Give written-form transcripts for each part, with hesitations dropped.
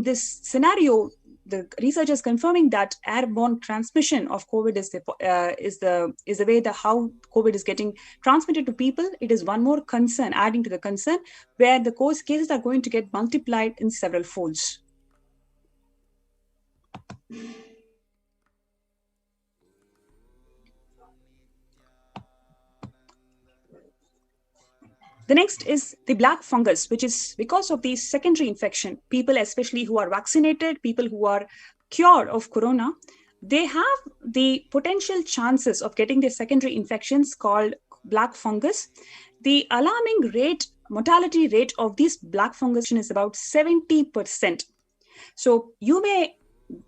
this scenario, the research is confirming that airborne transmission of COVID is the way how COVID is getting transmitted to people. It is one more concern, adding to the concern, where the cases are going to get multiplied in several folds. The next is the black fungus, which is because of the secondary infection. People, especially who are vaccinated, people who are cured of corona, they have the potential chances of getting the secondary infections called black fungus. The alarming mortality rate of this black fungus is about 70%. So you may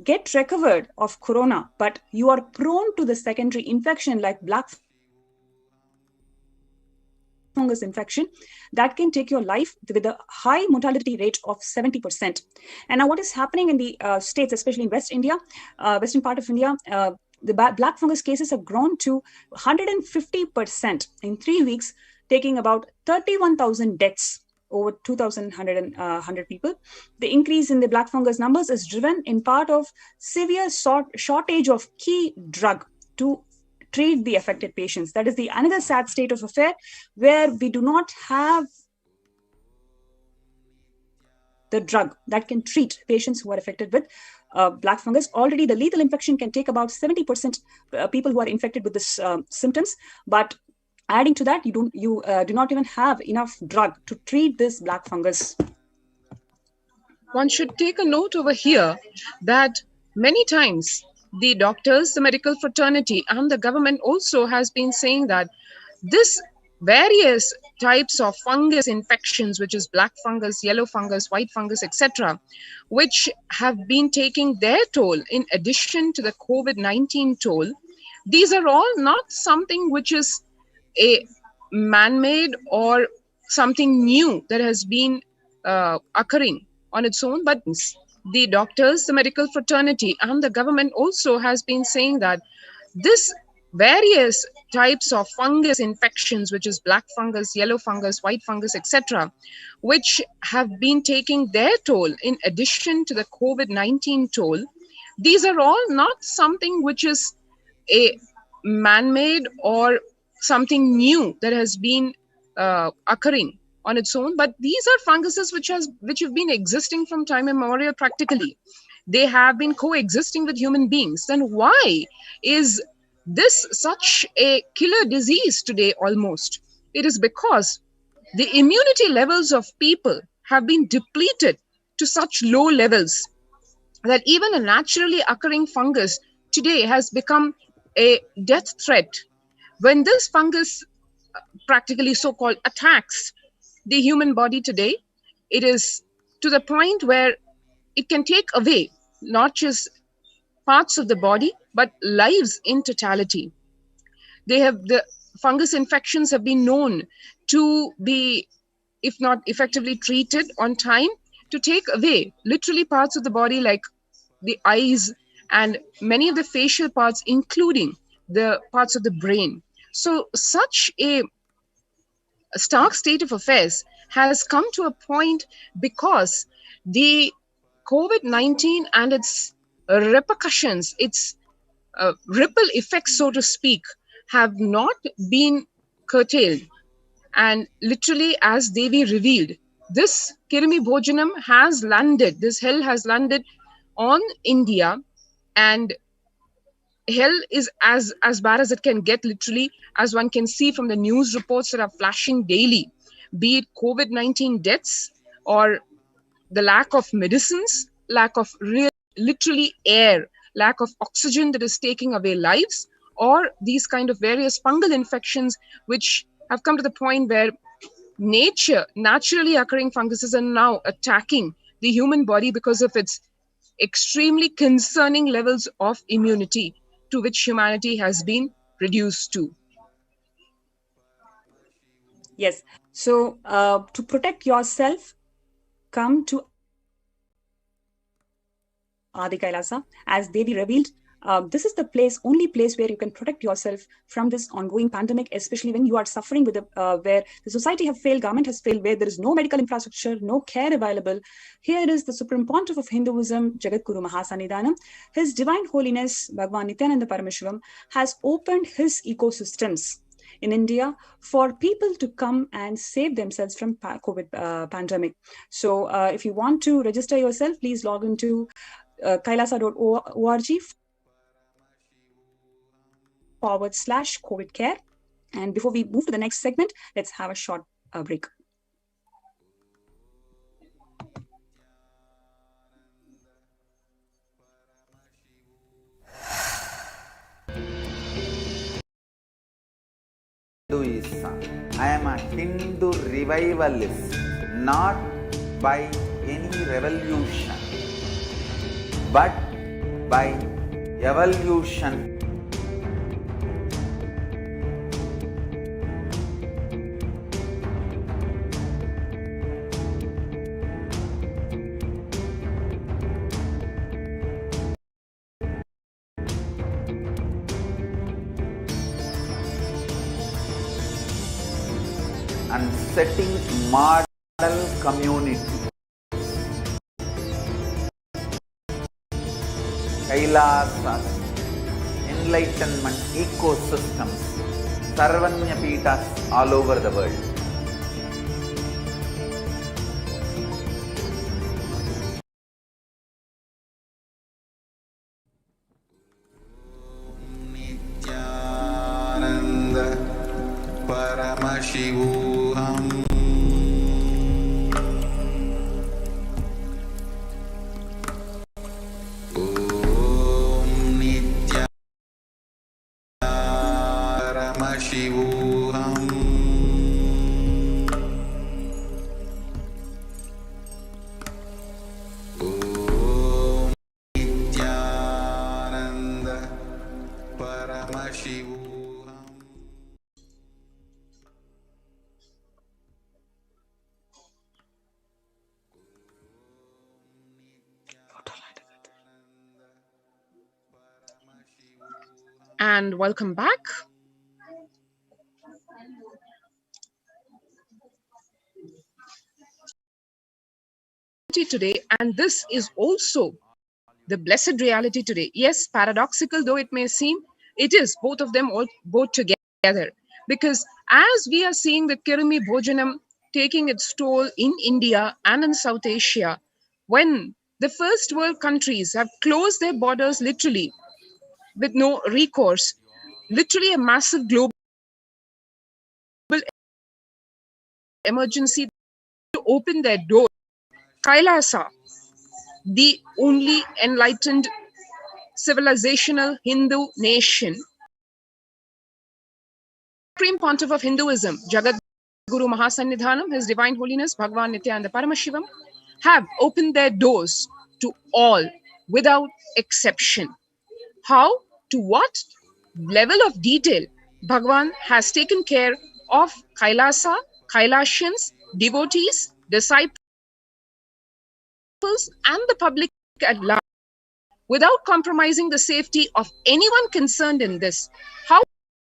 get recovered of corona, but you are prone to the secondary infection like black fungus infection that can take your life with a high mortality rate of 70%. And now what is happening in the states, especially in West India, western part of India, the black fungus cases have grown to 150% in 3 weeks, taking about 31,000 deaths over 2,100 people. The increase in the black fungus numbers is driven in part of severe shortage of key drug to treat the affected patients. That is the another sad state of affair, where we do not have the drug that can treat patients who are affected with black fungus. Already the lethal infection can take about 70% people who are infected with this symptoms, but adding to that, you do not even have enough drug to treat this black fungus. One should take a note over here that many times the doctors, the medical fraternity, and the government also has been saying that this various types of fungus infections, which is black fungus, yellow fungus, white fungus, etc., which have been taking their toll in addition to the COVID-19 toll, these are all not something which is a man-made or something new that has been occurring on its own, but the doctors, the medical fraternity, and the government also has been saying that this various types of fungus infections, which is black fungus, yellow fungus, white fungus, etc., which have been taking their toll in addition to the COVID-19 toll, these are all not something which is a man-made or something new that has been occurring on its own, but these are funguses which have been existing from time immemorial practically. They have been coexisting with human beings. Then why is this such a killer disease today almost? It is because the immunity levels of people have been depleted to such low levels that even a naturally occurring fungus today has become a death threat. When this fungus practically so-called attacks the human body today, it is to the point where it can take away not just parts of the body, but lives in totality. The fungus infections have been known to be, if not effectively treated on time, to take away literally parts of the body like the eyes and many of the facial parts, including the parts of the brain. So such a stark state of affairs has come to a point because the COVID-19 and its repercussions, its ripple effects, so to speak, have not been curtailed. And literally, as Devi revealed, this Kirimi Bhojanam has landed, this hell has landed on India, and hell is as bad as it can get, literally, as one can see from the news reports that are flashing daily, be it COVID-19 deaths or the lack of medicines, lack of literally air, lack of oxygen that is taking away lives, or these kind of various fungal infections which have come to the point where naturally occurring funguses are now attacking the human body because of its extremely concerning levels of immunity to which humanity has been reduced to. Yes. So to protect yourself, come to Adi Kailasa. As Devi revealed, this is the only place where you can protect yourself from this ongoing pandemic, especially when you are suffering with where the society have failed, government has failed, where there is no medical infrastructure, no care available. Here is the Supreme Pontiff of Hinduism, Jagadguru Mahasannidhanam. His Divine Holiness Bhagwan Nithyananda Paramashivam has opened his ecosystems in India for people to come and save themselves from COVID pandemic. So if you want to register yourself, please log into kailasa.org/COVID care. And before we move to the next segment, let's have a short break. I am a Hindu revivalist, not by any revolution, but by evolution. And setting model community. Kailasas, enlightenment ecosystems, Sarvanya Peethas all over the world. Nithyananda Paramashivoham. Om Nithyananda Paramashivoham. Om Nithyananda Paramashivoham. And welcome back. Today, and this is also the blessed reality today. Yes, paradoxical though it may seem, it is both of them both together. Because as we are seeing the Kirimi Bhojanam taking its toll in India and in South Asia, when the first world countries have closed their borders literally with no recourse, literally a massive global emergency to open their doors. Kailasa, the only enlightened civilizational Hindu nation, Supreme Pontiff of Hinduism, Jagadguru Mahasannidhanam, His Divine Holiness Bhagwan Nithyananda Paramashivam, have opened their doors to all without exception. How? To what level of detail Bhagwan has taken care of Kailasa, Kailasians, devotees, disciples, and the public at large, without compromising the safety of anyone concerned in this. How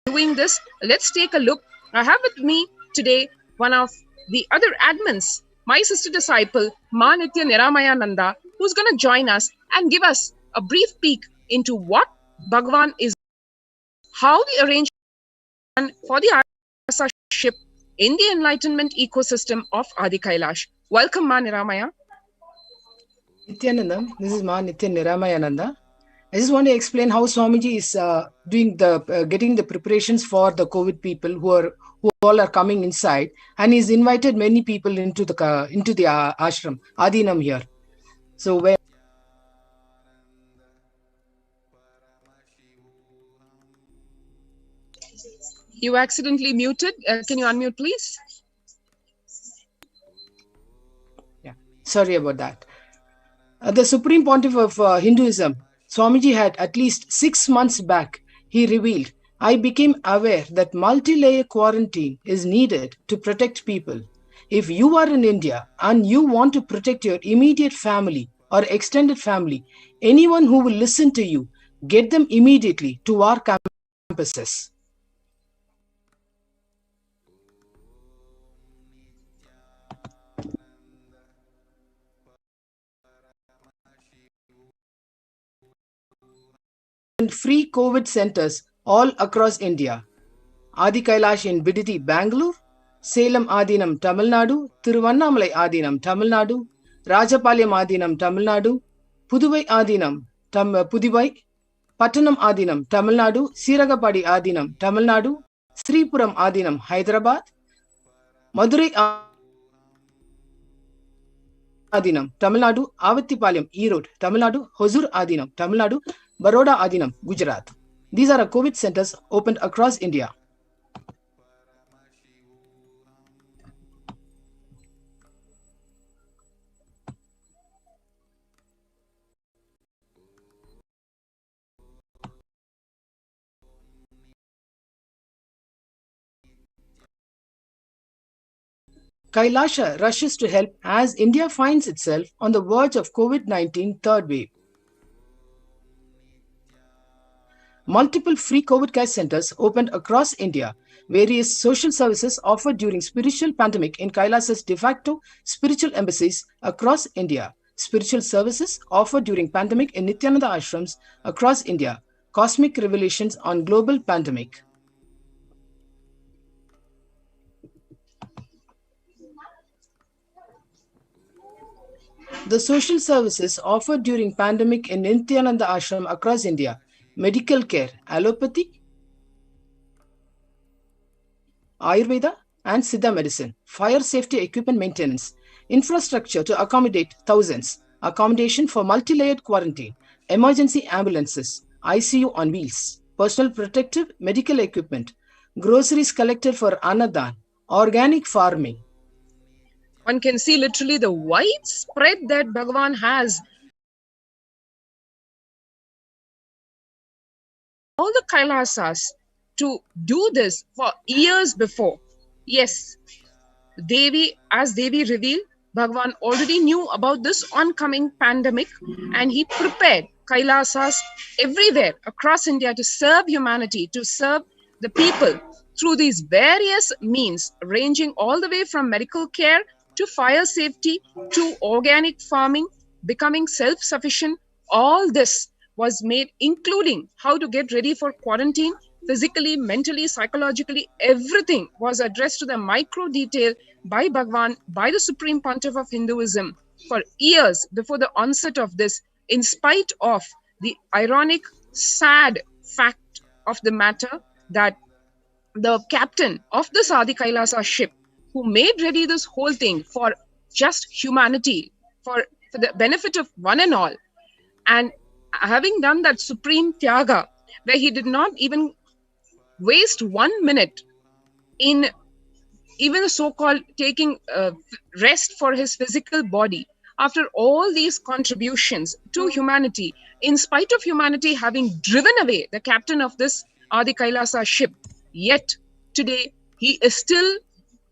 doing this? Let's take a look. I have with me today one of the other admins, my sister disciple, Ma Nithyananda, who's going to join us and give us a brief peek into what Bhagwan is, how the arrangement for the Akashia ship in the enlightenment ecosystem of Adi Kailash. Welcome, Ma Niramaya. Nithyananda, this is Ma Nithyananda. I just want to explain how Swamiji is doing getting the preparations for the COVID people who all are coming inside, and he's invited many people into the ashram Adinam here. So where You accidentally muted. Can you unmute, please? Yeah, sorry about that. The Supreme Pontiff of Hinduism, Swamiji, had at least 6 months back, he revealed, I became aware that multi-layer quarantine is needed to protect people. If you are in India and you want to protect your immediate family or extended family, anyone who will listen to you, Get them immediately to our campuses. Free COVID centers all across India. Adi Kailash in Biditi, Bangalore, Salem Adinam, Tamil Nadu, Tiruvannamalai Adinam, Tamil Nadu, Rajapalyam Adinam, Tamil Nadu, Puduvai Adinam, Pudivai, Pattanam Adinam, Tamil Nadu, Siragapadi Adinam, Tamil Nadu, Sripuram Adinam, Hyderabad, Madurai Adinam, Tamil Nadu, Avattipalayam, Erode, Tamil Nadu, Hosur Adinam, Tamil Nadu, Baroda Adinam, Gujarat. These are COVID centers opened across India. Kailasa rushes to help as India finds itself on the verge of COVID-19 third wave. Multiple free COVID care centers opened across India. Various social services offered during spiritual pandemic in Kailasa's de facto spiritual embassies across India. Spiritual services offered during pandemic in Nithyananda ashrams across India. Cosmic revelations on global pandemic. The social services offered during pandemic in Nithyananda ashram across India. Medical care, allopathy, Ayurveda and Siddha medicine, fire safety equipment maintenance, infrastructure to accommodate thousands, accommodation for multi-layered quarantine, emergency ambulances, ICU on wheels, personal protective medical equipment, groceries collected for Annadan, organic farming. One can see literally the widespread that Bhagavan has. All the Kailasas to do this for years before. Yes, Devi, as Devi revealed, Bhagavan already knew about this oncoming pandemic and he prepared Kailasas everywhere across India to serve humanity, to serve the people through these various means, ranging all the way from medical care to fire safety to organic farming, becoming self-sufficient. All this was made, including how to get ready for quarantine, physically, mentally, psychologically, everything was addressed to the micro detail by Bhagavan, by the Supreme Pontiff of Hinduism for years before the onset of this, in spite of the ironic, sad fact of the matter that the captain of the Adi Kailasa ship, who made ready this whole thing for just humanity, for the benefit of one and all, and having done that supreme tyaga, where he did not even waste 1 minute in even so-called taking rest for his physical body, after all these contributions to humanity, in spite of humanity having driven away the captain of this Adi Kailasa ship, yet today he is still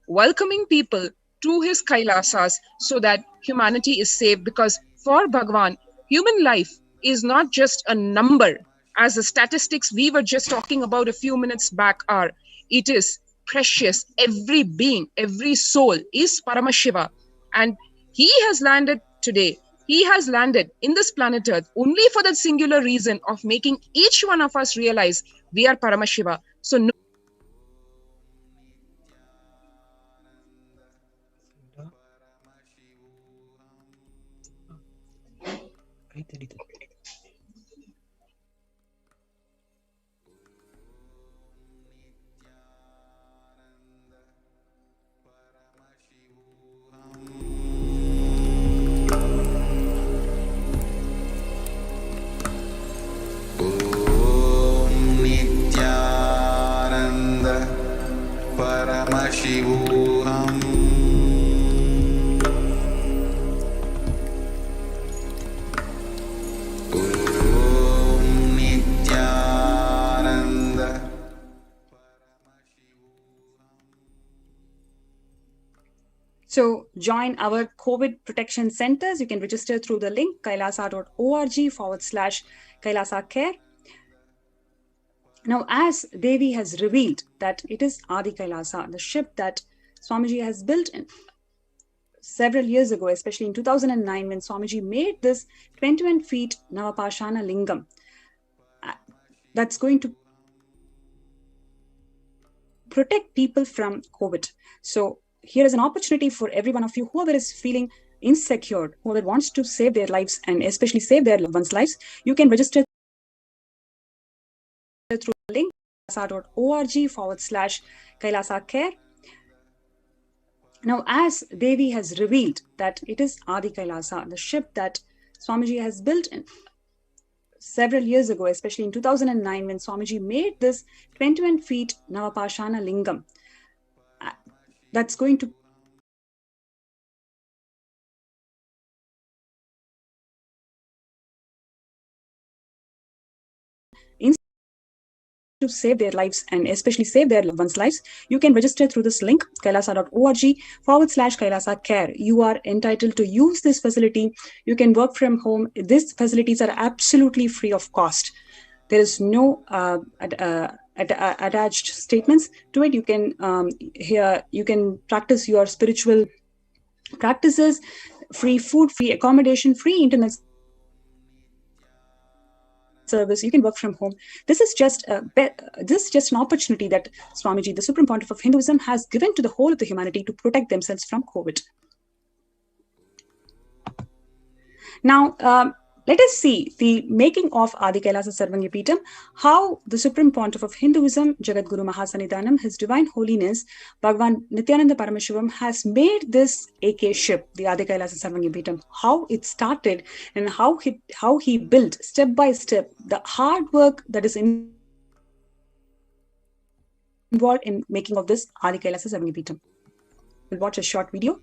welcoming people to his Kailasas so that humanity is saved, because for Bhagavan, human life is not just a number, as the statistics we were just talking about a few minutes back are. It is precious. Every being, every soul is Paramashiva. And he has landed today. He has landed in this planet Earth only for the singular reason of making each one of us realize we are Paramashiva. So no Om Nithyananda Paramashivoham. Om Nithyananda. So join our COVID protection centers. You can register through the link kailasa.org/Kailasa Care. Now, as Devi has revealed that it is Adi Kailasa, the ship that Swamiji has built several years ago, especially in 2009, when Swamiji made this 21 feet Navapashana Lingam that's going to protect people from COVID. So here is an opportunity for every one of you, whoever is feeling insecure, whoever wants to save their lives and especially save their loved ones' lives, you can register through the link kailasa.org/Kailasa Care. Now, as Devi has revealed that it is Adi Kailasa, the ship that Swamiji has built several years ago, especially in 2009, when Swamiji made this 21 feet Navapashana Lingam that's going to to save their lives and especially save their loved ones' lives, you can register through this link, kailasa.org/Kailasa Care. You are entitled to use this facility. You can work from home. These facilities are absolutely free of cost. There is no attached statements to it. You can here you can practice your spiritual practices, free food, free accommodation, free internet service. You can work from home. This is just an opportunity that Swamiji, the Supreme Pontiff of Hinduism, has given to the whole of the humanity to protect themselves from COVID. Now, let us see the making of Adi Kailasa Sarvanyapitam, how the Supreme Pontiff of Hinduism, Jagadguru Mahasannidhanam, His Divine Holiness, Bhagavan Nithyananda Paramashivam, has made this AK ship, the Adi Kailasa Sarvanyapitam, how it started and how he built step by step the hard work that is involved in making of this Adi Kailasa Sarvanyapitam. We'll watch a short video.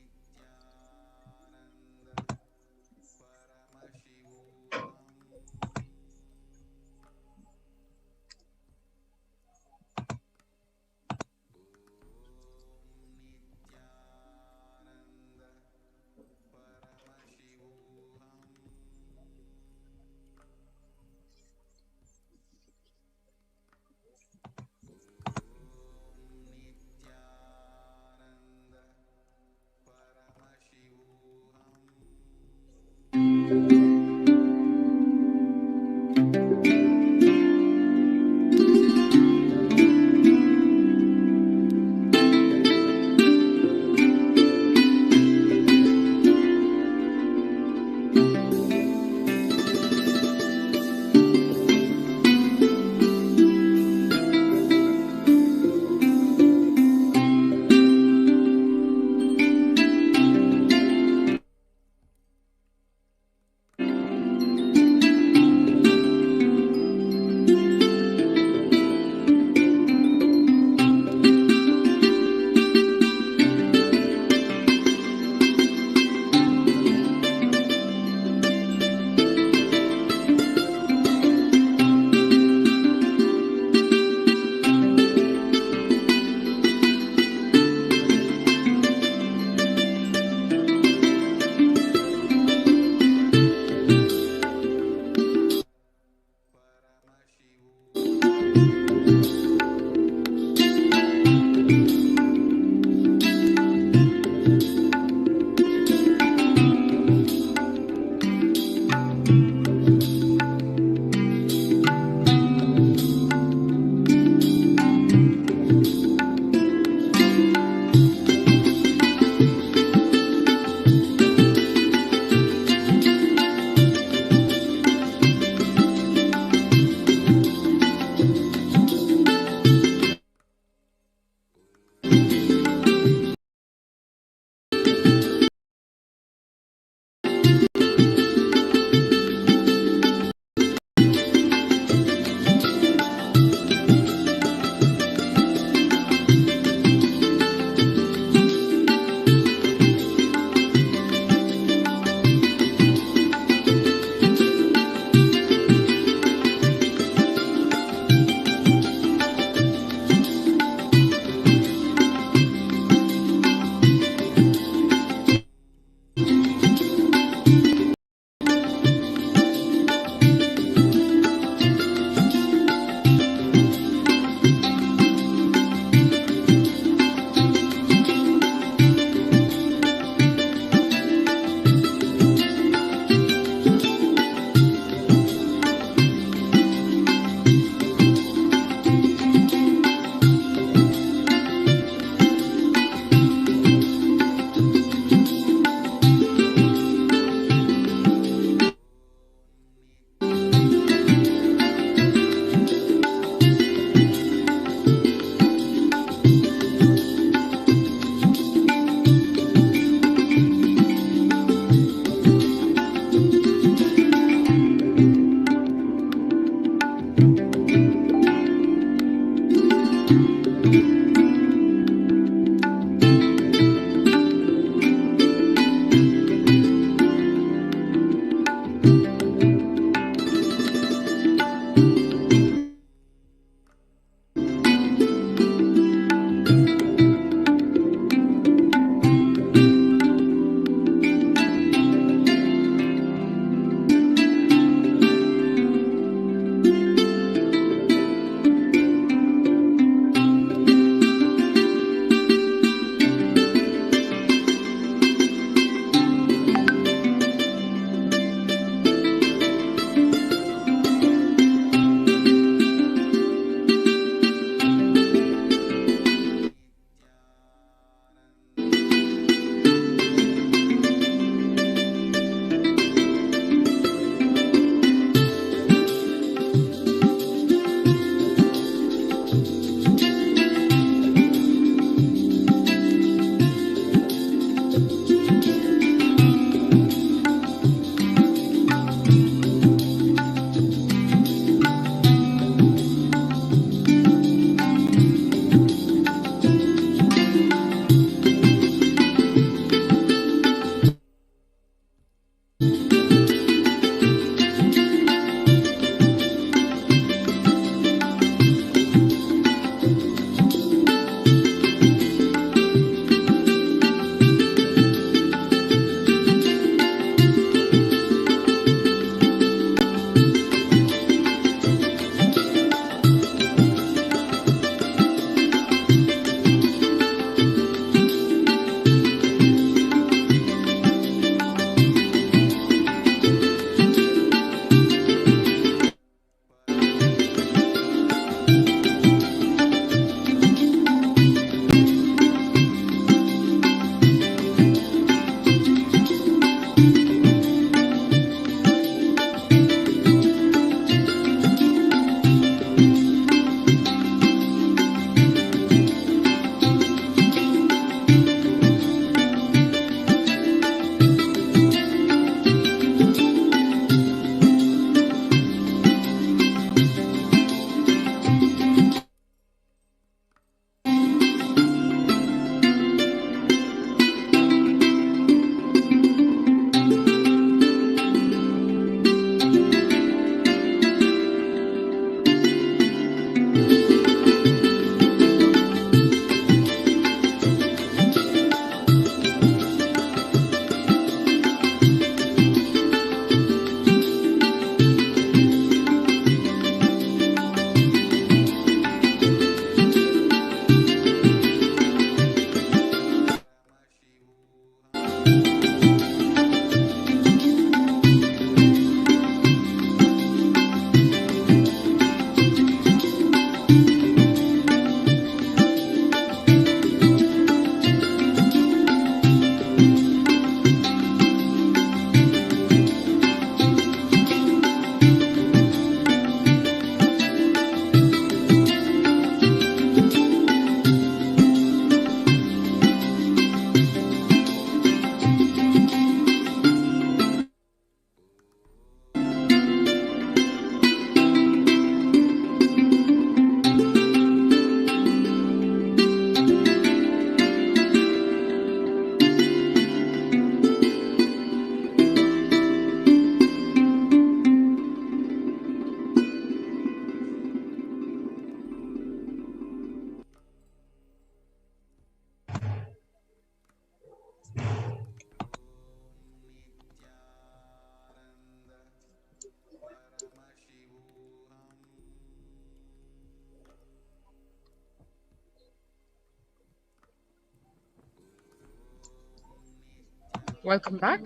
Welcome back.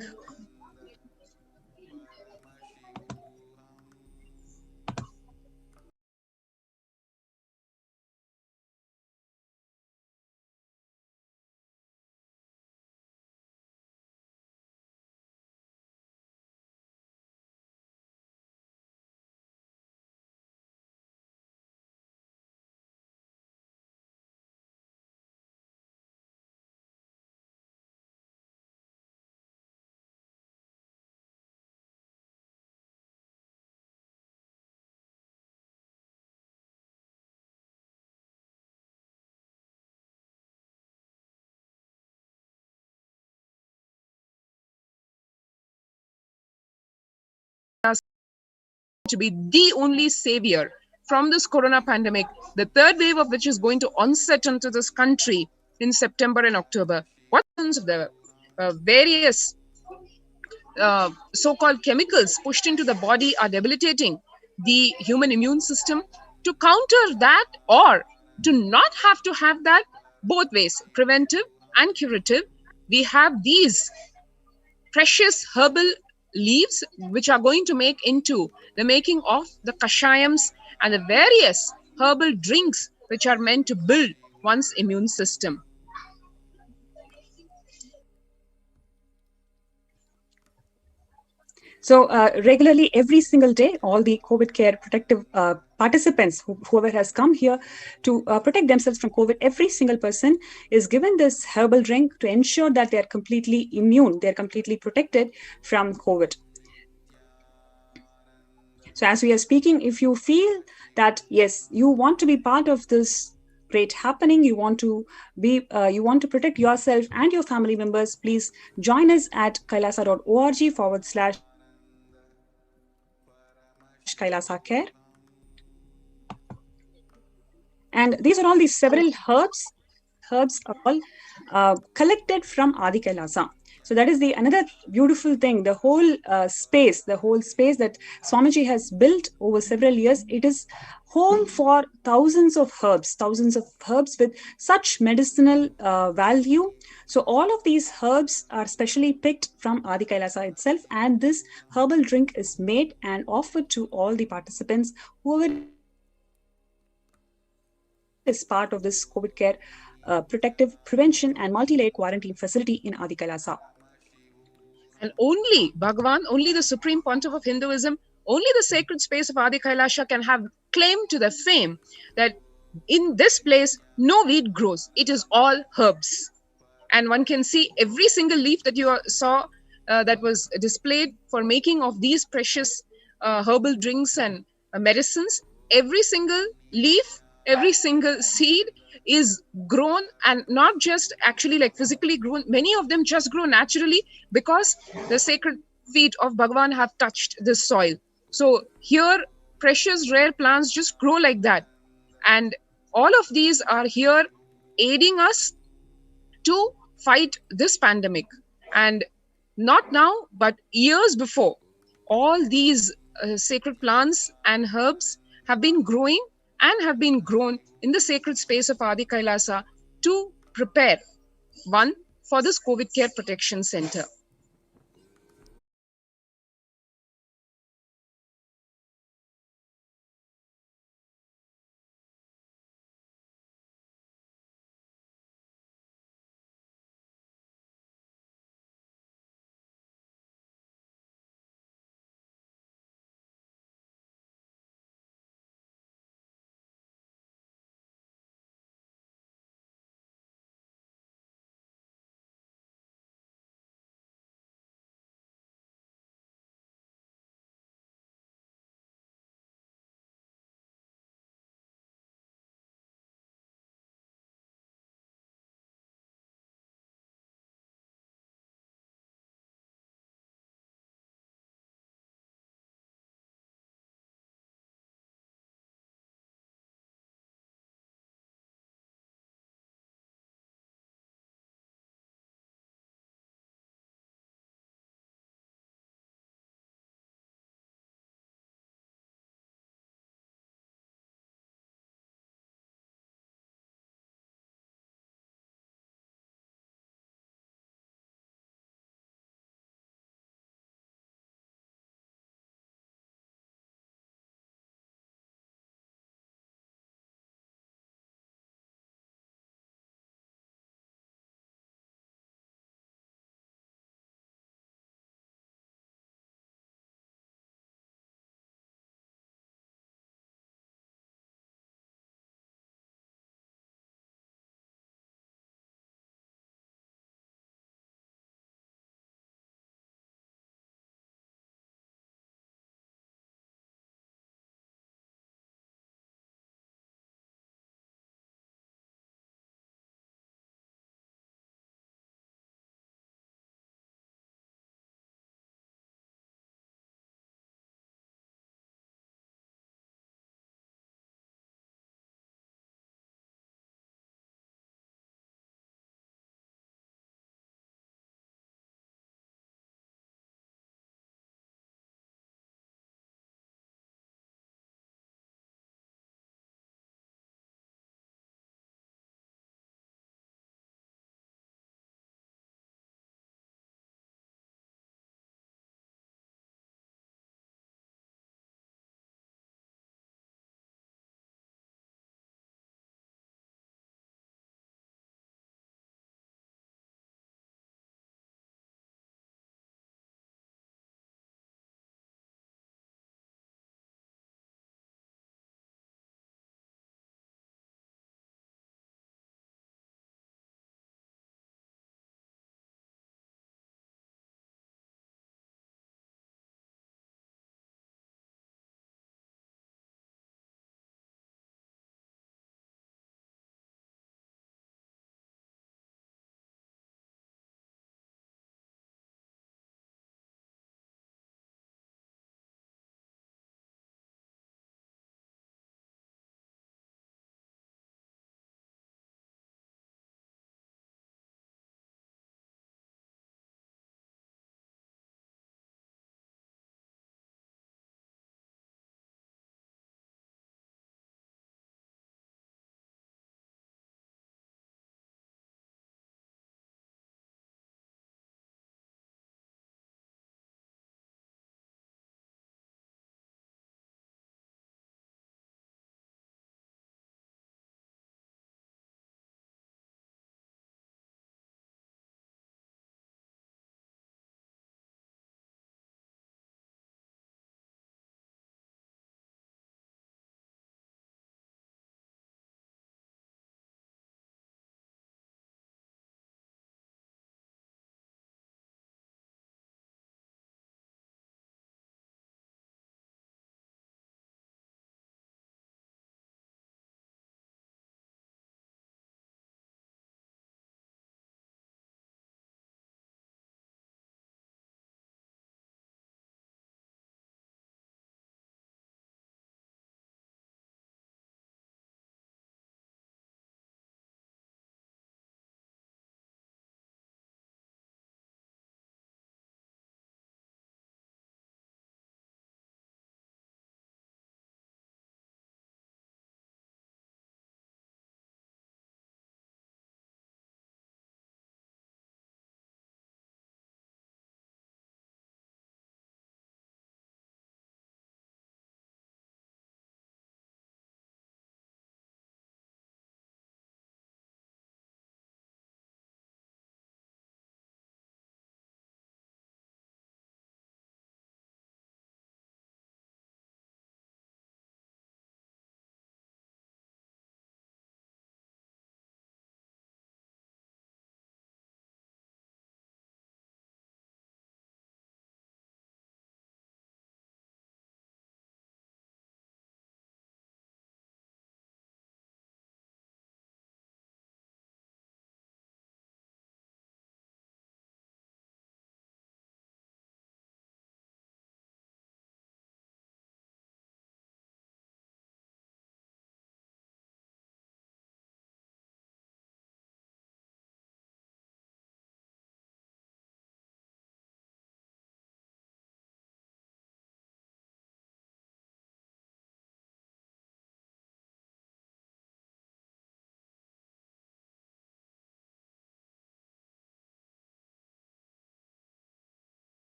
To be the only savior from this corona pandemic, the third wave of which is going to onset into this country in September and October. What happens of the various so-called chemicals pushed into the body are debilitating the human immune system? To counter that, or to not have to have that, both ways, preventive and curative, we have these precious herbal leaves which are going to make into the making of the kashayams and the various herbal drinks which are meant to build one's immune system. So regularly, every single day, all the COVID care protective participants, whoever has come here to protect themselves from COVID, every single person is given this herbal drink to ensure that they are completely immune, they are completely protected from COVID. So as we are speaking, if you feel that, yes, you want to be part of this great happening, you want to protect yourself and your family members, please join us at kailasa.org/Kailasa Care. And these are all the several herbs are all collected from Adi Kailasa. So that is the another beautiful thing. The whole space that Swamiji has built over several years, it is home for thousands of herbs with such medicinal value. So all of these herbs are specially picked from Adi Kailasa itself, and this herbal drink is made and offered to all the participants whoever is part of this COVID care protective prevention and multi-layer quarantine facility in Adi Kailasa. And only Bhagavan, only the supreme pontiff of Hinduism, only the sacred space of Adi Kailasa can have claim to the fame that in this place no weed grows. It is all herbs. And one can see every single leaf that you saw that was displayed for making of these precious herbal drinks and medicines. Every single leaf, every single seed is grown, and not just actually like physically grown. Many of them just grow naturally because the sacred feet of Bhagavan have touched this soil. So here, precious rare plants just grow like that. And all of these are here aiding us to fight this pandemic. And not now, but years before, all these sacred plants and herbs have been growing and have been grown in the sacred space of Adi Kailasa to prepare one for this COVID Care Protection Center.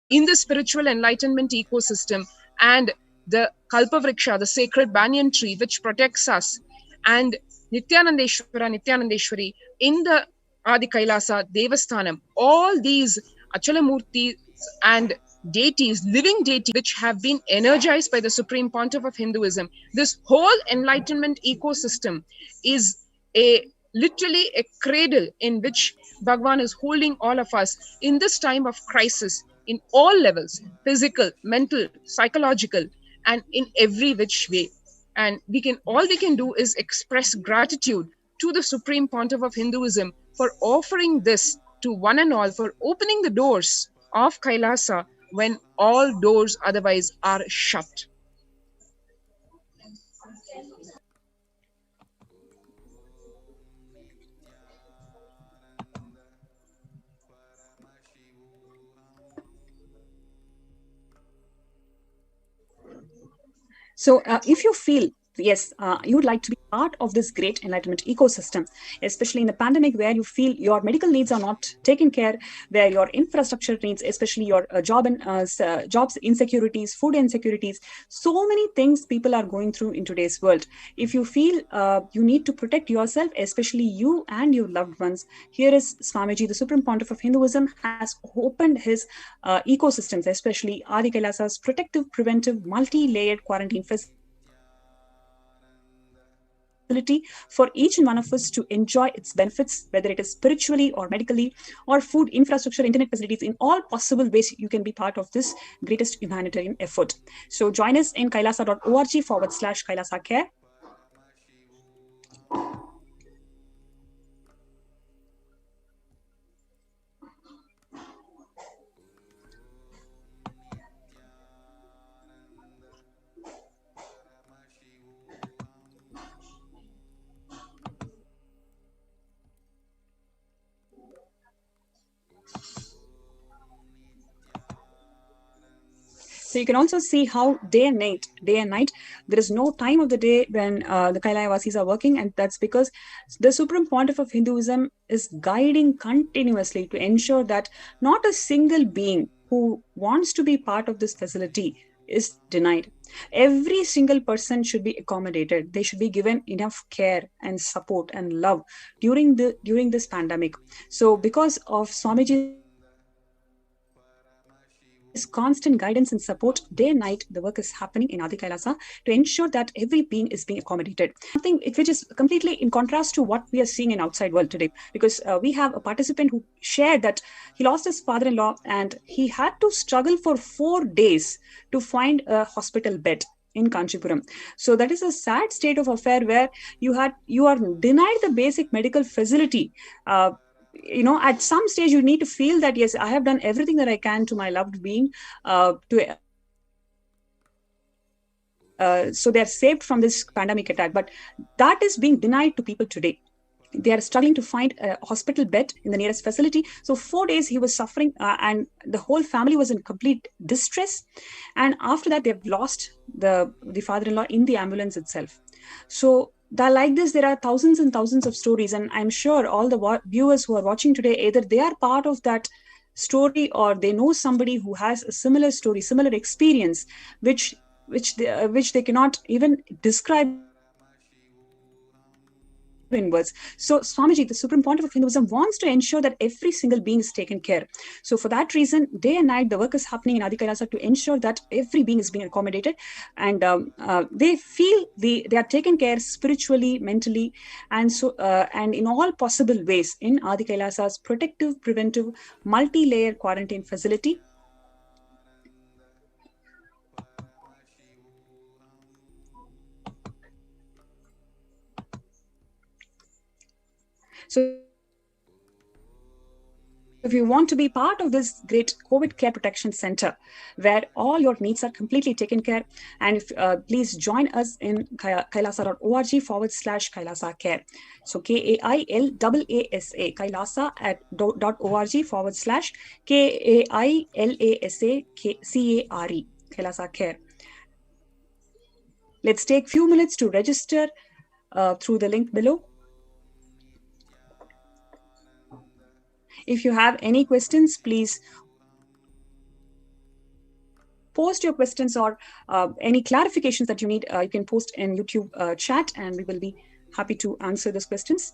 in the spiritual enlightenment ecosystem, and the Kalpavriksha, the sacred banyan tree, which protects us, and Nithyanandeshwari in the Adi Kailasa Devasthanam. All these Achalamurtis and deities, living deities, which have been energized by the Supreme Pontiff of Hinduism. This whole enlightenment ecosystem is literally a cradle in which Bhagwan is holding all of us in this time of crisis, in all levels, physical, mental, psychological, and in every which way. And all we can do is express gratitude to the Supreme Pontiff of Hinduism for offering this to one and all, for opening the doors of Kailasa when all doors otherwise are shut. So if you feel, yes, you would like to be part of this great enlightenment ecosystem, especially in the pandemic, where you feel your medical needs are not taken care, where your infrastructure needs, especially your jobs insecurities, food insecurities, so many things people are going through in today's world. If you feel you need to protect yourself, especially you and your loved ones, here is Swamiji, the Supreme Pontiff of Hinduism, has opened his ecosystems, especially Adi Kailasa's protective, preventive, multi-layered quarantine facility for each and one of us to enjoy its benefits, whether it is spiritually or medically or food, infrastructure, internet facilities, in all possible ways you can be part of this greatest humanitarian effort. So join us in kailasa.org/Kailasa Care. So you can also see how day and night, there is no time of the day when the Kailavasis are working, and that's because the Supreme Pontiff of Hinduism is guiding continuously to ensure that not a single being who wants to be part of this facility is denied. Every single person should be accommodated. They should be given enough care and support and love during this pandemic. So because of Swamiji's constant guidance and support, day and night, the work is happening in Adi Kailasa to ensure that every being is being accommodated. Something which is completely in contrast to what we are seeing in outside world today, because we have a participant who shared that he lost his father-in-law and he had to struggle for 4 days to find a hospital bed in Kanchipuram. So that is a sad state of affair where you are denied the basic medical facility. At some stage you need to feel that, yes, I have done everything that I can to my loved being so they're saved from this pandemic attack, but that is being denied to people today. They are struggling to find a hospital bed in the nearest facility. So 4 days he was suffering and the whole family was in complete distress. And after that, they've lost the father-in-law in the ambulance itself. So like this, there are thousands and thousands of stories. And I'm sure all the viewers who are watching today, either they are part of that story or they know somebody who has a similar story, similar experience, which they cannot even describe in words. So Swamiji, the Supreme Pontiff of Hinduism, wants to ensure that every single being is taken care. So for that reason, day and night, the work is happening in Adi Kailasa to ensure that every being is being accommodated, and they feel they are taken care spiritually, mentally, and so and in all possible ways in Adi Kailasa's protective, preventive, multi-layer quarantine facility. So if you want to be part of this great COVID care protection center, where all your needs are completely taken care, and if, please join us in kailasa.org/Kailasa Care. So KAILASA, kailasa.org/KAILASACARE, Kailasa Care. Let's take a few minutes to register through the link below. If you have any questions, please post your questions or any clarifications that you need. You can post in YouTube chat, and we will be happy to answer those questions.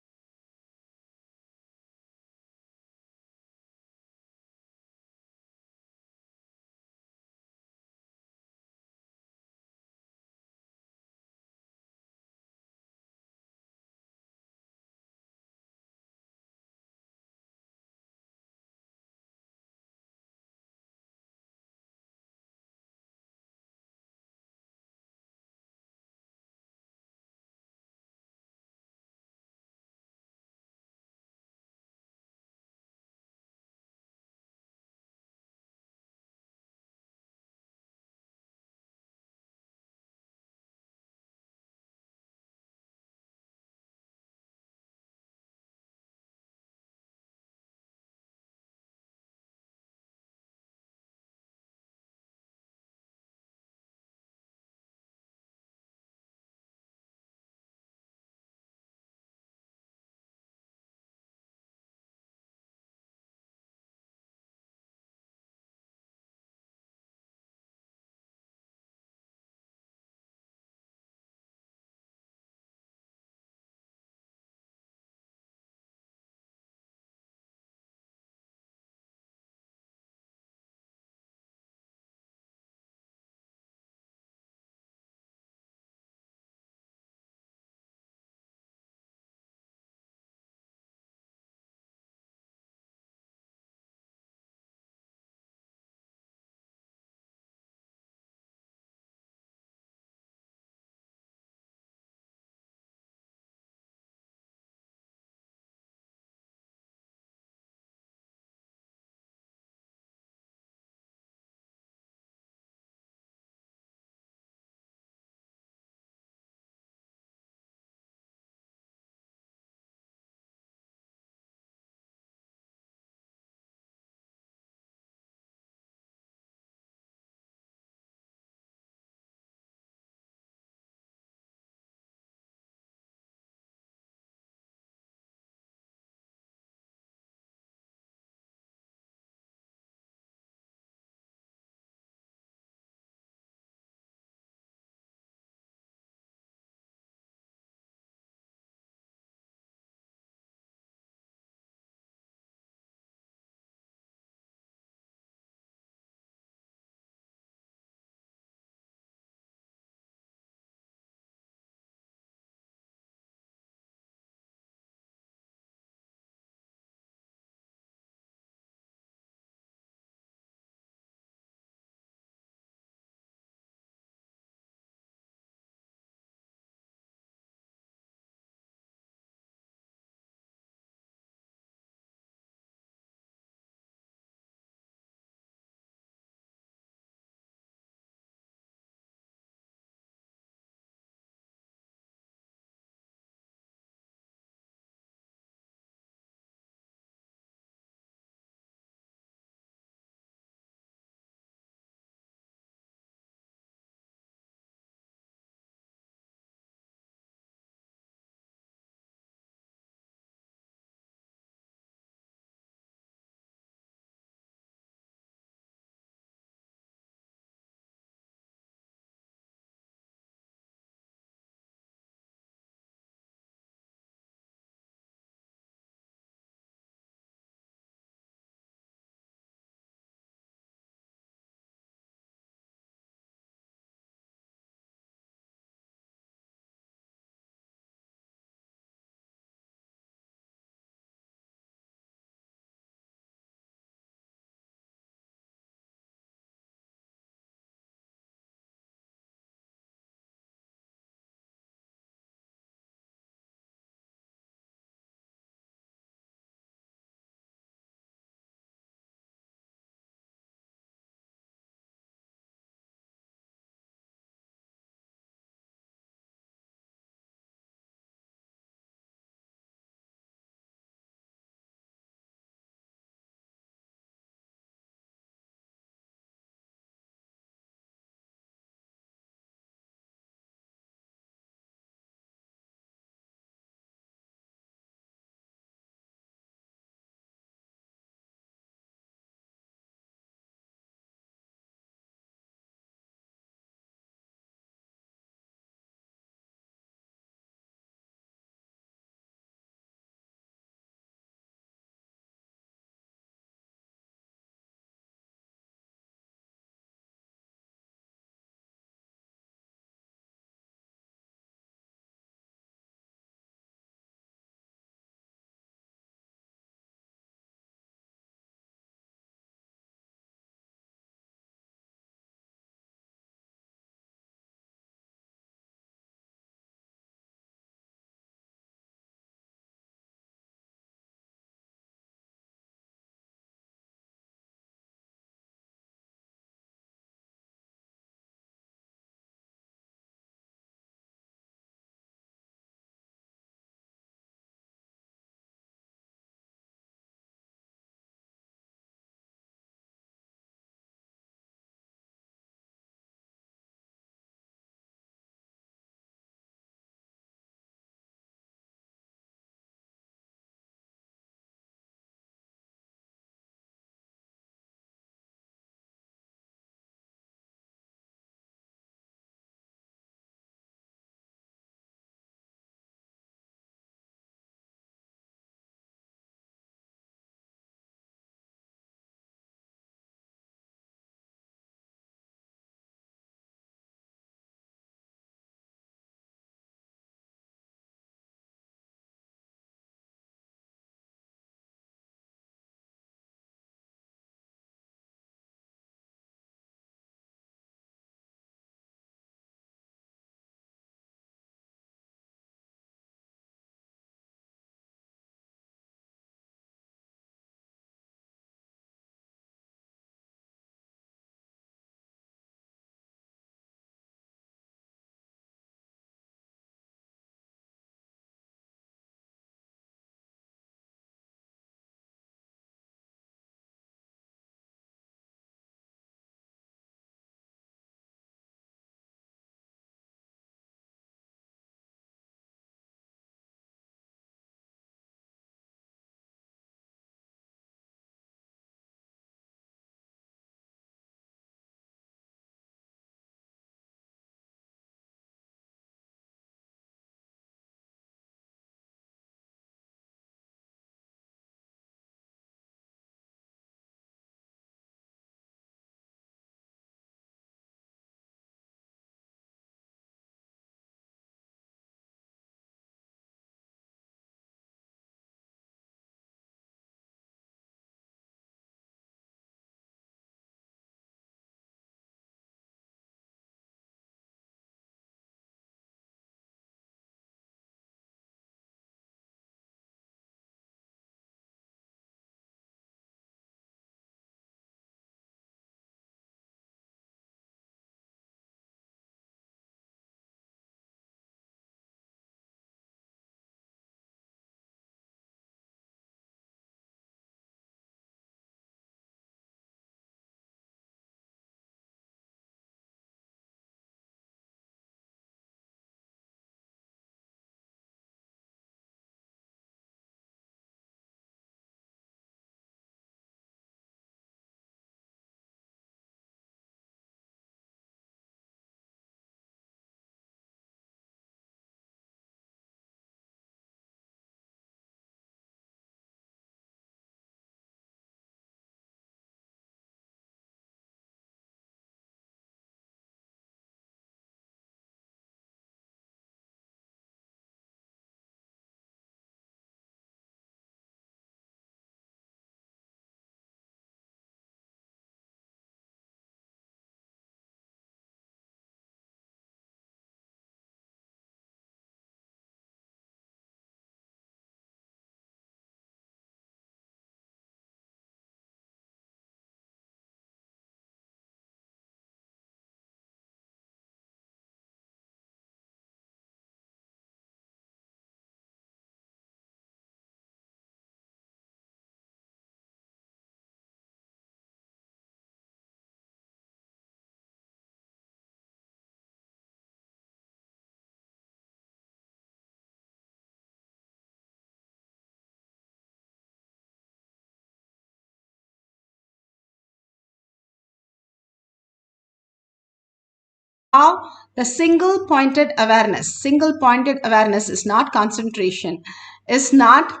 the single pointed awareness is not concentration, is not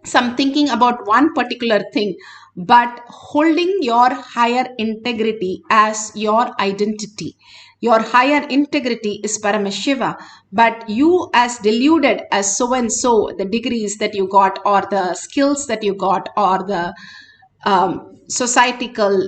some thinking about one particular thing, but holding your higher integrity as your identity. Your higher integrity is Paramashiva, but you, as deluded as so and so, the degrees that you got, or the skills that you got, or the societal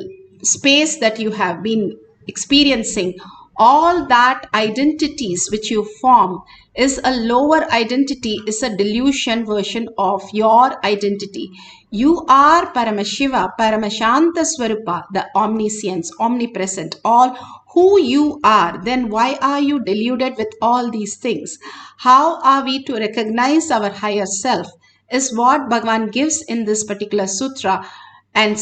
space that you have been experiencing, all that identities which you form is a lower identity, is a delusion version of your identity. You are Paramashiva, Paramashanta Swarupa, the omniscience, omnipresent, all who you are. Then why are you deluded with all these things? How are we to recognize our higher self? Is what Bhagavan gives in this particular sutra. And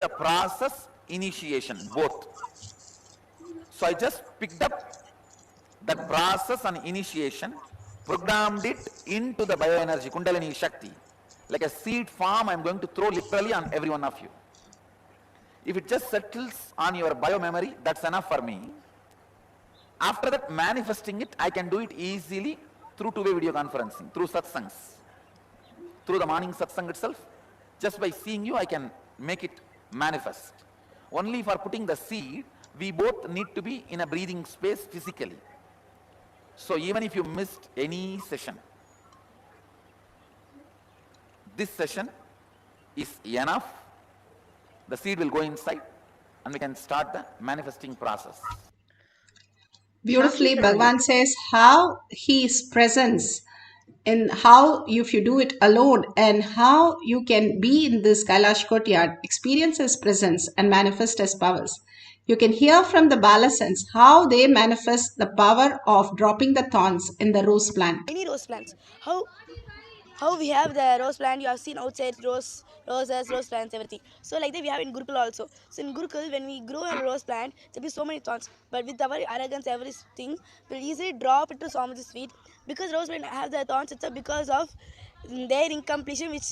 the process initiation, both. So I just picked up that process and initiation, programmed it into the bioenergy, Kundalini Shakti. Like a seed farm, I'm going to throw literally on every one of you. If it just settles on your biomemory, that's enough for me. After that, manifesting it, I can do it easily through two-way video conferencing, through satsangs, through the morning satsang itself. Just by seeing you, I can make it manifest. Only for putting the seed, we both need to be in a breathing space physically. So even if you missed any session, this session is enough. The seed will go inside and we can start the manifesting process. Beautifully, Absolutely. Bhagavan says how his presence and how if you do it alone and how you can be in this Kailash courtyard, experience his presence and manifest his powers. You can hear from the Balasans how they manifest the power of dropping the thorns in the rose plant. Any rose plants. How we have the rose plant, you have seen outside roses, rose plants, everything. So like that we have in Gurukul also. So in Gurukul, when we grow a rose plant, there will be so many thorns. But with our arrogance, everything, we'll easily drop it to Swamiji's feet. Because rose plant have the thorns, it's because of their incompletion, which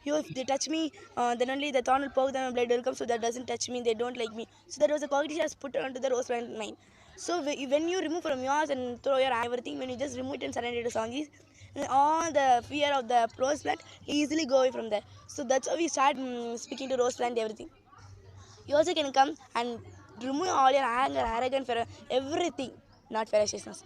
you if they touch me, then only the thorn will poke them and blood will come. So that doesn't touch me, they don't like me. So that was a quality she has put onto the rose plant mind. So when you remove from yours and throw your everything, when you just remove it and surrender it to Swamiji's, all the fear of the rose plant easily go away from there. So that's how we start speaking to rose plant everything. You also can come and remove all your anger, arrogance, for everything, not ferociousness.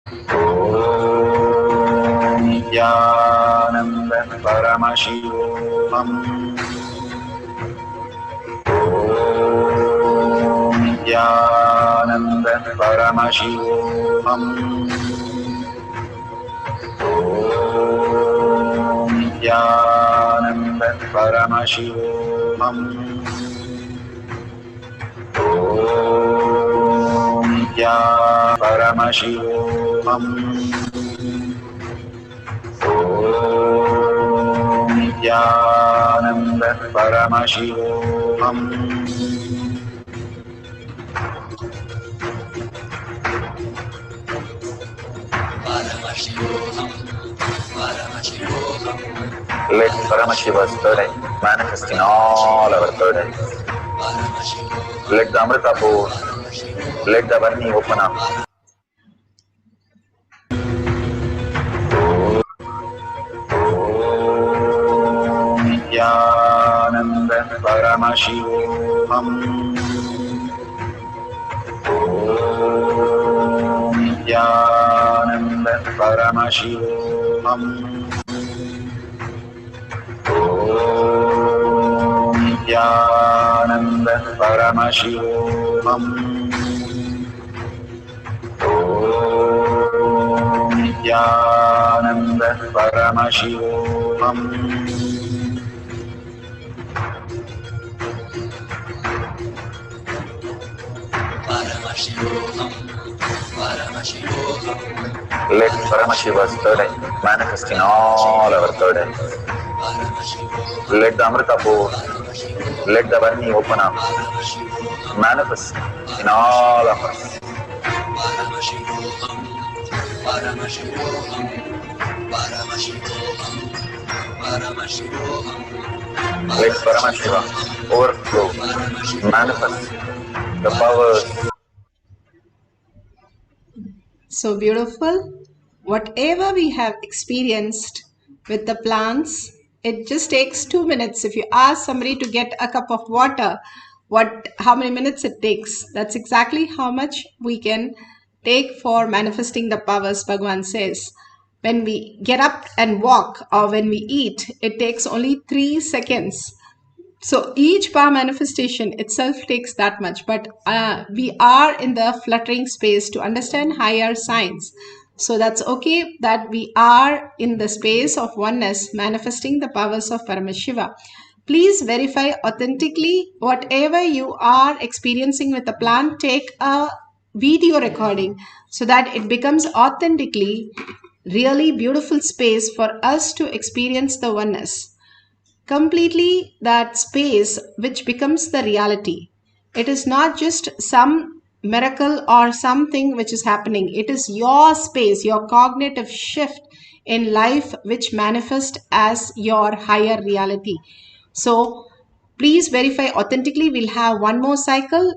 ॐ नित्यानन्द परमशिवोऽहम् ॐ नित्यानन्द परमशिवोऽहम् ॐ नित्यानन्द परमशिवोऽहम् ॐ नित्या परमशिवोऽहम् ॐ नित्यानन्द परमशिवोऽहम् Let Paramashiva's third eye manifest in all our third eyes. Let the Amrita pour, let the Varni open up. Om Nithyananda Paramashivoham. Om Nithyananda Paramashivoham. Om Nithyananda Paramashivoham. Om Nithyananda Paramashivoham. Let Paramashiva's third eye manifest in all our third eyes. Let the Amrita pour, let the Varni open up, manifest in all of us. Let Paramashiva overflow, manifest the powers. So beautiful. Whatever we have experienced with the plants, it just takes 2 minutes. If you ask somebody to get a cup of water, how many minutes it takes? That's exactly how much we can take for manifesting the powers, Bhagwan says. When we get up and walk or when we eat, it takes only 3 seconds. So each power manifestation itself takes that much, but we are in the fluttering space to understand higher science. So that's okay that we are in the space of oneness manifesting the powers of Paramashiva. Please verify authentically whatever you are experiencing with the plant. Take a video recording so that it becomes authentically really beautiful space for us to experience the oneness completely, that space which becomes the reality. It is not just some miracle or something which is happening. It is your space, your cognitive shift in life which manifests as your higher reality. So please verify authentically. We'll have one more cycle.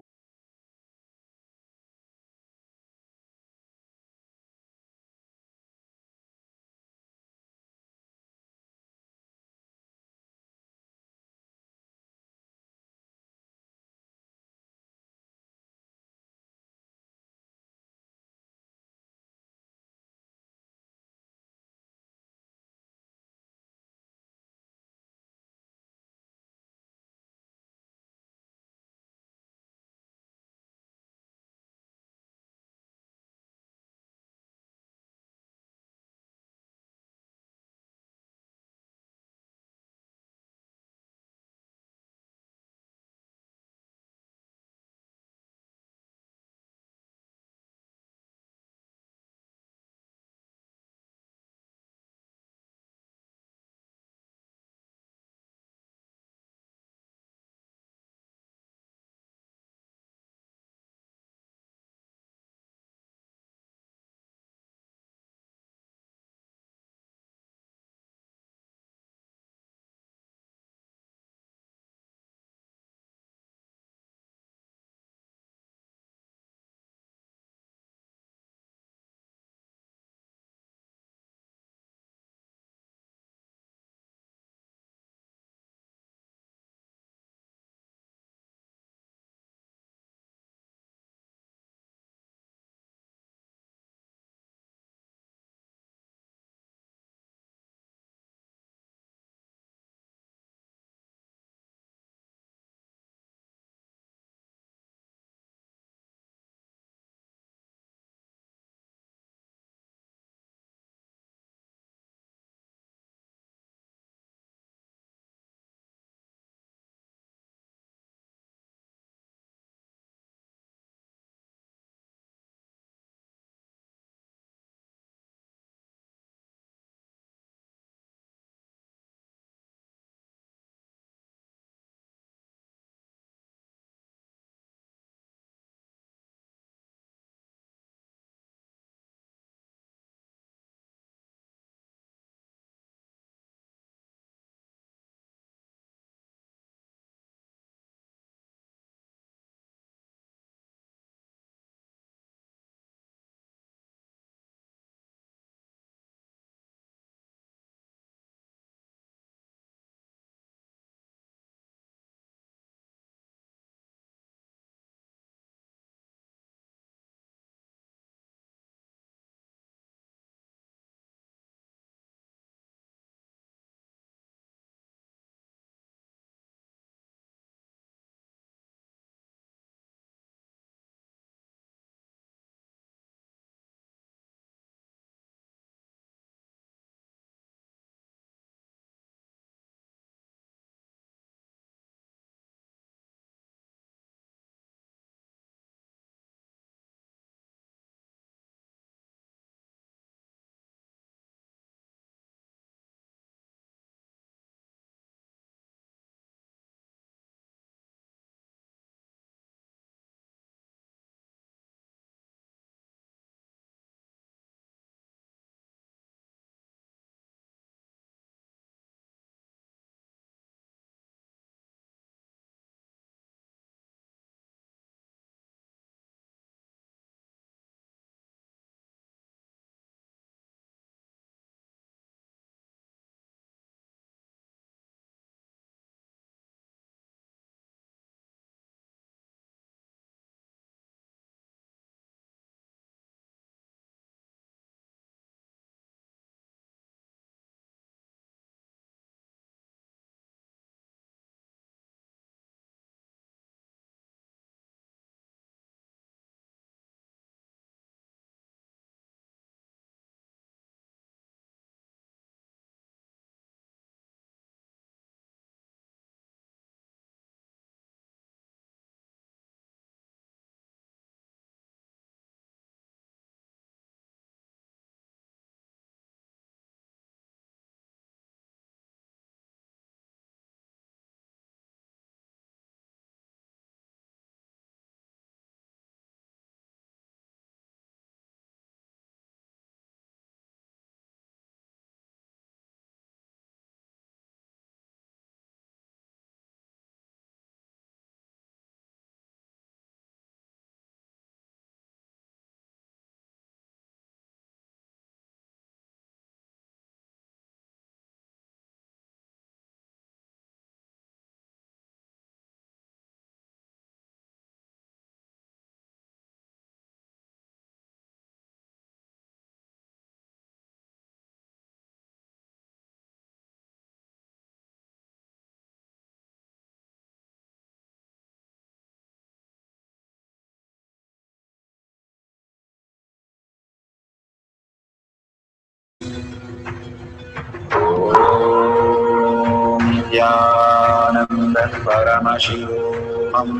Nithyananda Paramashivoham.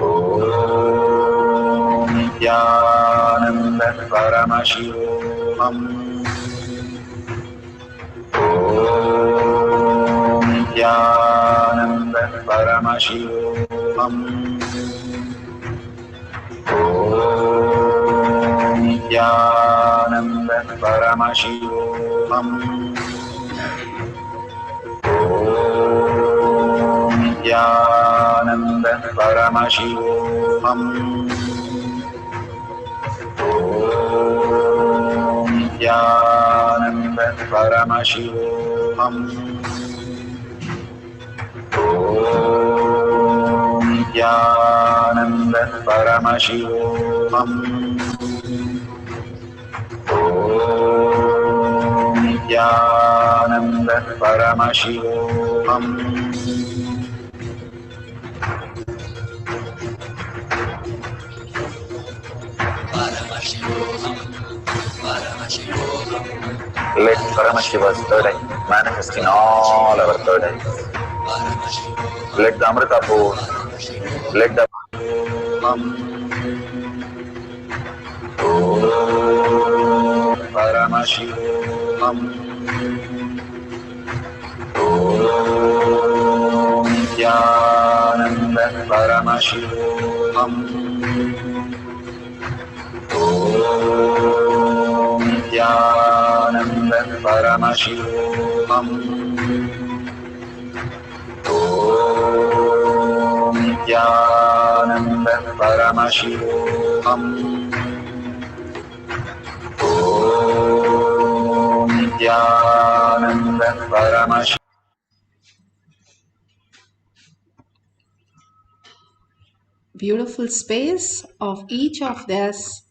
Om Nithyananda Paramashivoham. Om Nithyananda Paramashivoham. Om Nithyananda Paramashivoham. Om Nithyananda Paramashivoham. Om Nithyananda Paramashivoham. Om Nithyananda Paramashivoham. Om Nithyananda Paramashivoham. Let Paramashiva's third eye manifest in all our third eyes. Let the Amrita pour, let the Paramashivoham. Om Nithyananda Paramashivoham. Om Nithyananda Paramashivoham. Om Nithyananda Paramashivoham. Om Nithyananda Paramashivoham. Beautiful space of each of this,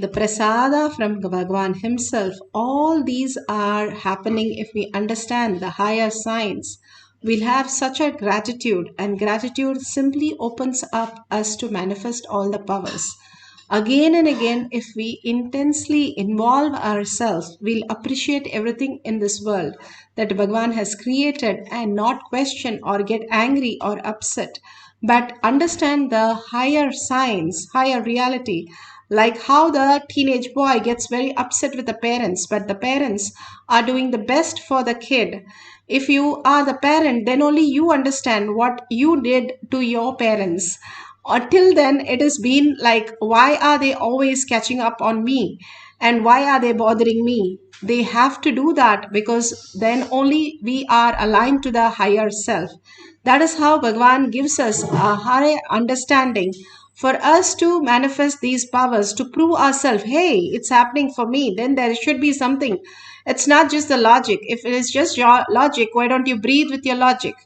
the prasada from Bhagwan himself. All these are happening if we understand the higher science. We'll have such a gratitude, and gratitude simply opens up us to manifest all the powers. Again and again, if we intensely involve ourselves, we'll appreciate everything in this world that Bhagwan has created and not question or get angry or upset, but understand the higher science, higher reality, like how the teenage boy gets very upset with the parents, but the parents are doing the best for the kid. If you are the parent, then only you understand what you did to your parents. Until then, it has been like, why are they always catching up on me? And why are they bothering me? They have to do that because then only we are aligned to the higher self. That is how Bhagwan gives us a higher understanding for us to manifest these powers, to prove ourselves, hey, it's happening for me, then there should be something. It's not just the logic. If it is just your logic, why don't you breathe with your logic?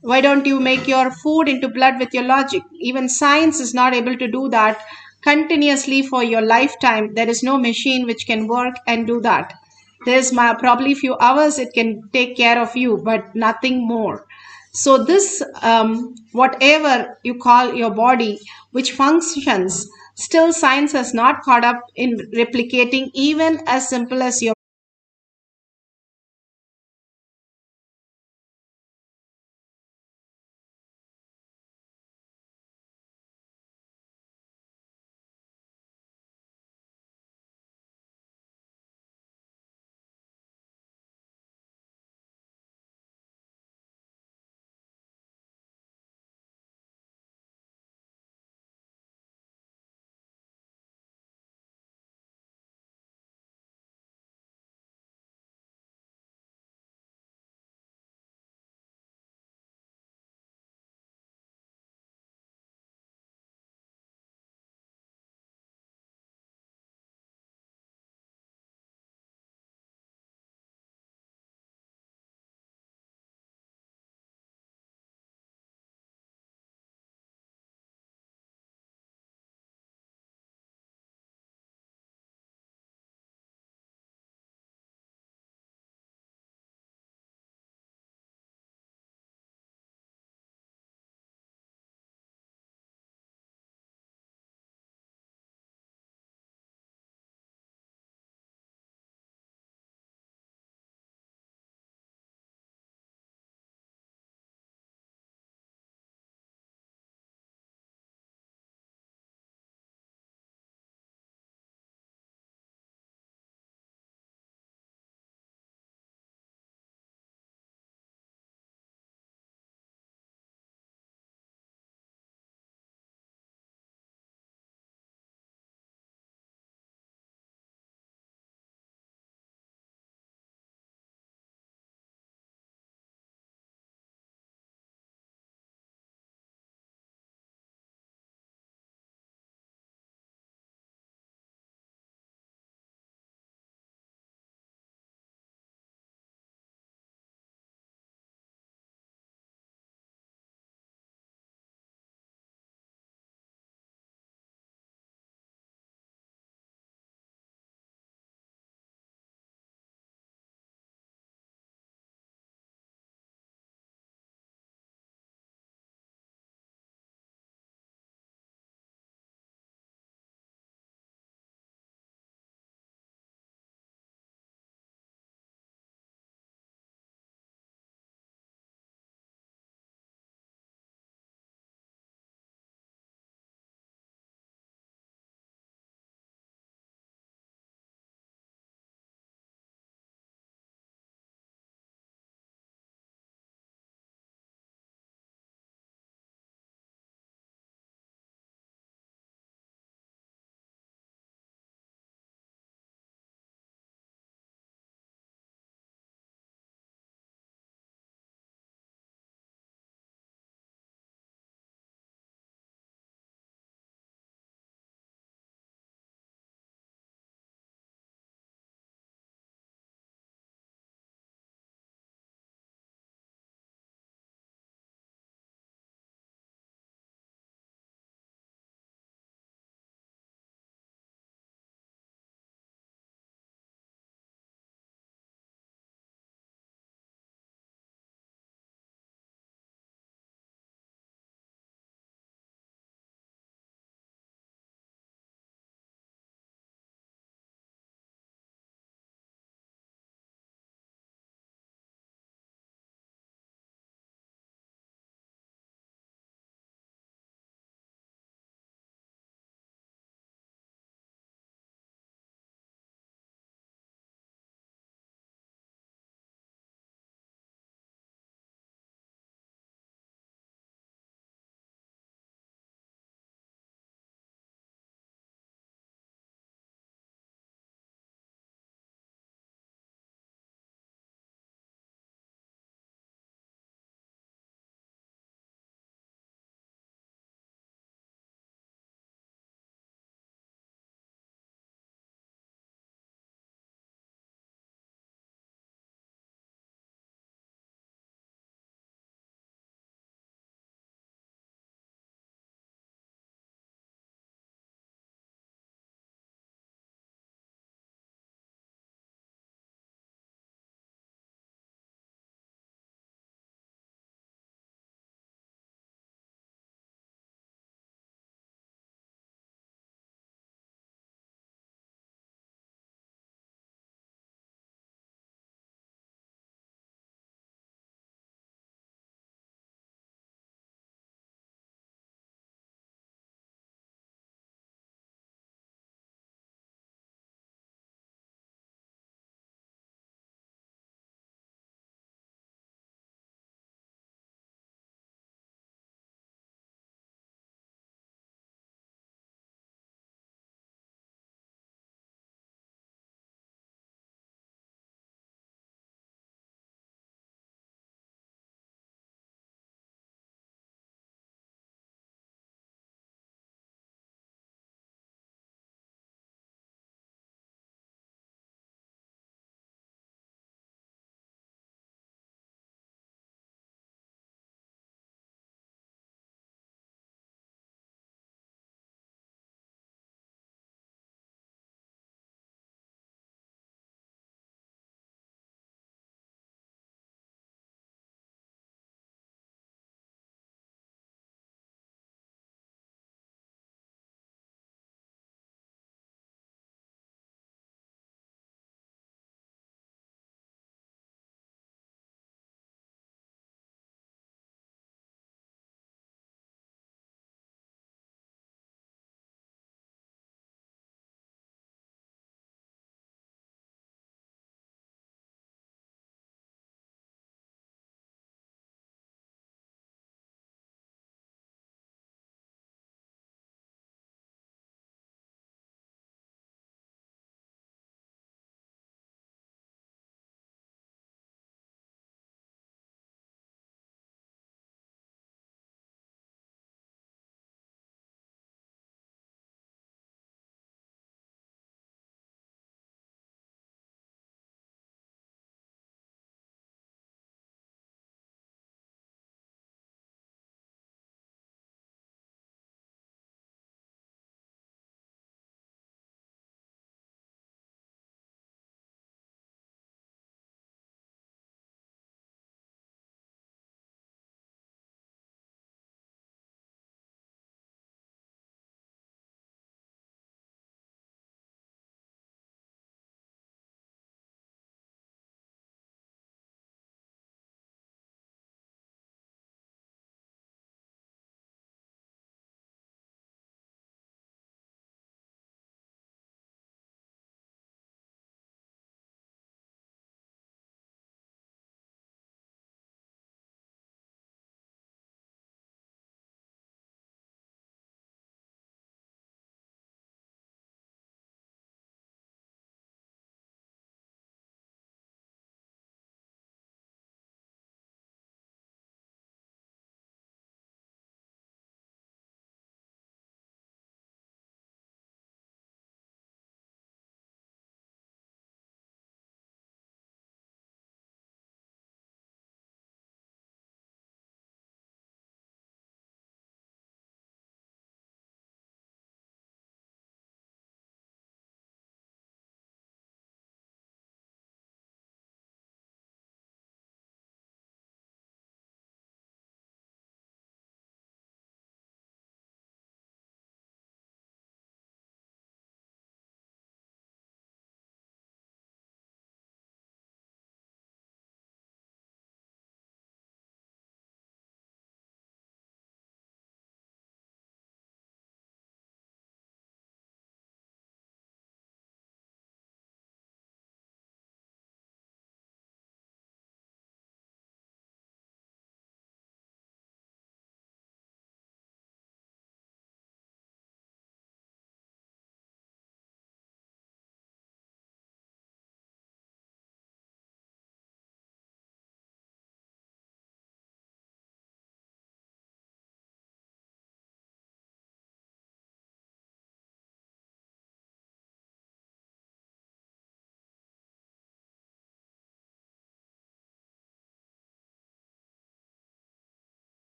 Why don't you make your food into blood with your logic? Even science is not able to do that continuously for your lifetime. There is no machine which can work and do that. There's probably few hours it can take care of you, but nothing more. So this, whatever you call your body, which functions, still science has not caught up in replicating even as simple as your